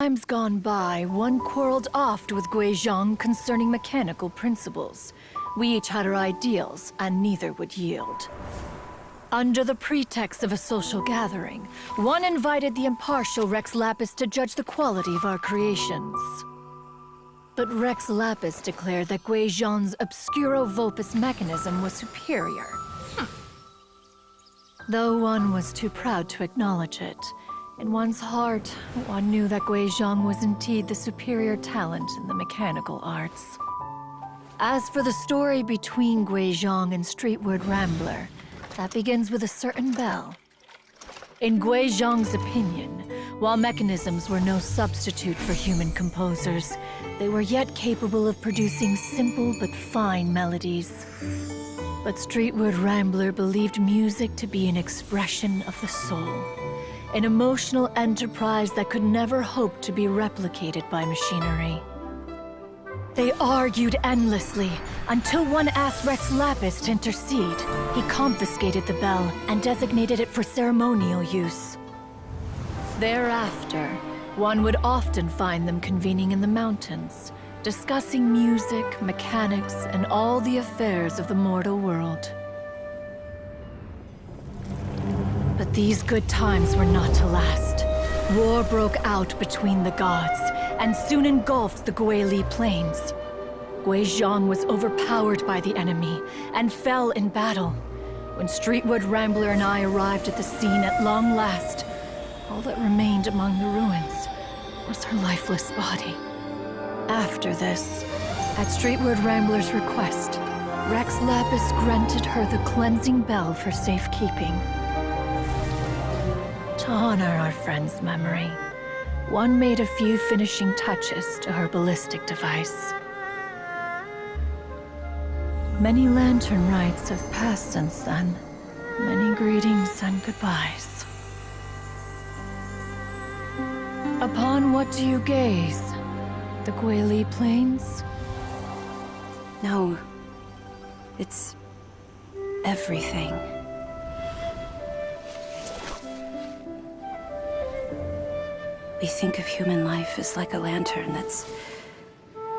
Times gone by, one quarreled oft with Guizhong concerning mechanical principles. We each had our ideals, and neither would yield. Under the pretext of a social gathering, one invited the impartial Rex Lapis to judge the quality of our creations. But Rex Lapis declared that Guizhong's Obscuro Vulpus mechanism was superior. Though one was too proud to acknowledge it, in one's heart, one knew that Guizhong was indeed the superior talent in the mechanical arts. As for the story between Guizhong and Streetward Rambler, that begins with a certain bell. In Guizhong's opinion, while mechanisms were no substitute for human composers, they were yet capable of producing simple but fine melodies. But Streetward Rambler believed music to be an expression of the soul, an emotional enterprise that could never hope to be replicated by machinery. They argued endlessly, until one asked Rex Lapis to intercede. He confiscated the bell and designated it for ceremonial use. Thereafter, one would often find them convening in the mountains, discussing music, mechanics, and all the affairs of the mortal world. But these good times were not to last. War broke out between the gods, and soon engulfed the Guili Plains. Guizhong was overpowered by the enemy, and fell in battle. When Streetward Rambler and I arrived at the scene at long last, all that remained among the ruins was her lifeless body. After this, at Streetward Rambler's request, Rex Lapis granted her the cleansing bell for safekeeping. To honor our friend's memory, one made a few finishing touches to her ballistic device. Many lantern rites have passed since then. Many greetings and goodbyes. Upon what do you gaze? The Guili Plains? No. It's everything. We think of human life as like a lantern that's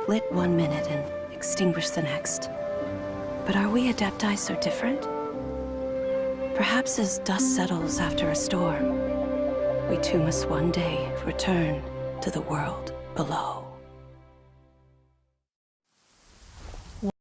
lit one minute and extinguished the next. But are we Adepti so different? Perhaps as dust settles after a storm, we too must one day return to the world below.